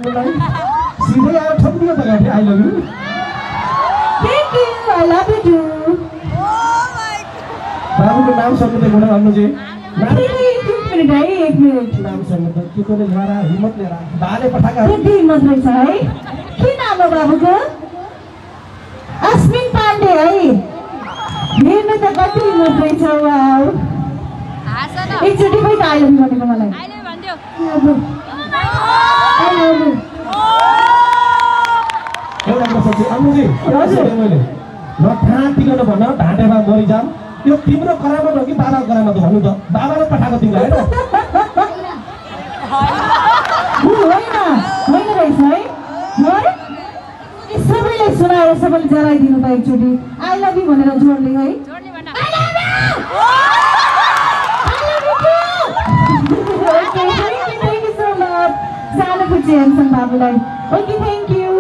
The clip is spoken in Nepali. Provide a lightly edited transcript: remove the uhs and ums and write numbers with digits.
बाबुलाई सिधै आएर ठोकिदियो त गाडी I love you thank you I love you too बाबुको नाम सम्बन्ध गुण भन्नुजी एक मिनट है एक मिनट नाम सम्बन्ध के कोले ल्याएर हिम्मत लिएर बाले पठाका कति हिम्मत रहेछ है के नाम हो बाबुको अश्विन पाण्डे है हेर्नु त कति हिम्मत रहेछ वाउ एकचोटि पनि आई लभ यु भनेको मलाई आई लभ यु एउटा कुरा सोचे अम्मुजी हजुर मैले नठातिकन भन्न ढाँटेमा मरि जाम यो तिम्रो करामत हो कि बाबाको करामत हो भन्नु त बाबाले पठाएको तिमीलाई होइन होइन रहेछ है सबैलाई सुनाएर सबैले जलाइदिनु त एकचोटि आई लभ यु भनेर जोडले है थ्याङ्क यू सो मच सानो पुच्ची हेर्छन् बाबुलाई ओके थ्याङ्क यू